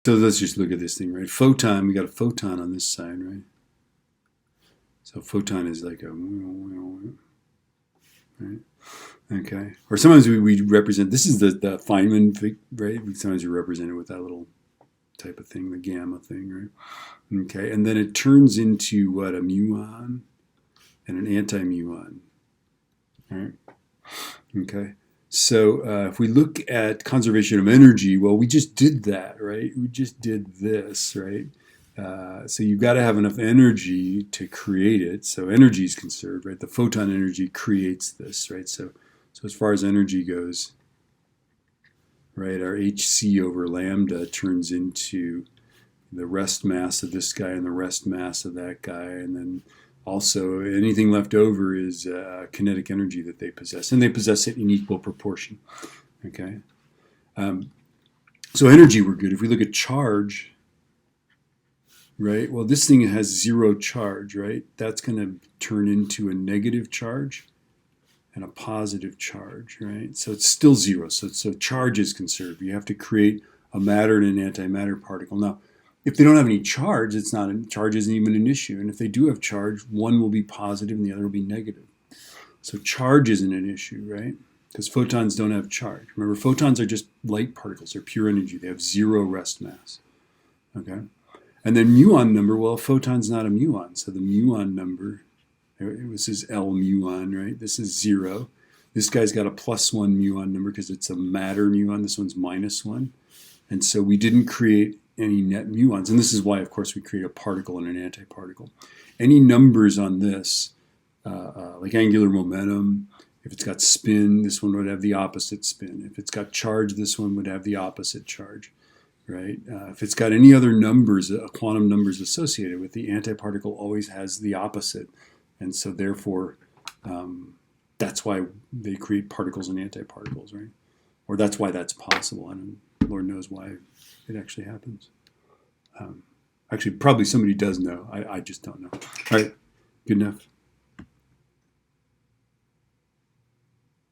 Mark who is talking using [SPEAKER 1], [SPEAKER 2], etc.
[SPEAKER 1] So let's just look at this thing, right? Photon, we got a photon on this side, right? So photon is like a, right? Okay. Or sometimes we represent, this is the Feynman, right? Sometimes you represent it with that little type of thing, the gamma thing, right? Okay. And then it turns into what? A muon and an anti-muon, right? Okay. So if we look at conservation of energy, well, we just did that, right? We just did this, right? So you've got to have enough energy to create it. So energy is conserved, right? The photon energy creates this, right? So as far as energy goes, right, our hc over lambda turns into the rest mass of this guy and the rest mass of that guy, and then also anything left over is kinetic energy that they possess, and they possess it in equal proportion. Okay, so energy we're good. If we look at charge, right, well, this thing has zero charge, right? That's going to turn into a negative charge and a positive charge, right? So it's still zero. So charge is conserved. You have to create a matter and an antimatter particle. Now, if they don't have any charge, charge isn't even an issue. And if they do have charge, one will be positive and the other will be negative. So charge isn't an issue, right? Because photons don't have charge. Remember, photons are just light particles. They're pure energy. They have zero rest mass. Okay? And then muon number, well, a photon's not a muon. So the muon number, this is L muon, right? This is 0. This guy's got a +1 muon number because it's a matter muon. This one's -1. And so we didn't create any net muons. And this is why, of course, we create a particle and an antiparticle. Any numbers on this, like angular momentum, if it's got spin, this one would have the opposite spin. If it's got charge, this one would have the opposite charge, right? If it's got any other numbers, quantum numbers associated with the antiparticle always has the opposite. And so therefore, that's why they create particles and antiparticles, right? Or that's why that's possible. And Lord knows why it actually happens. Actually, probably somebody does know. I just don't know. All right, good enough.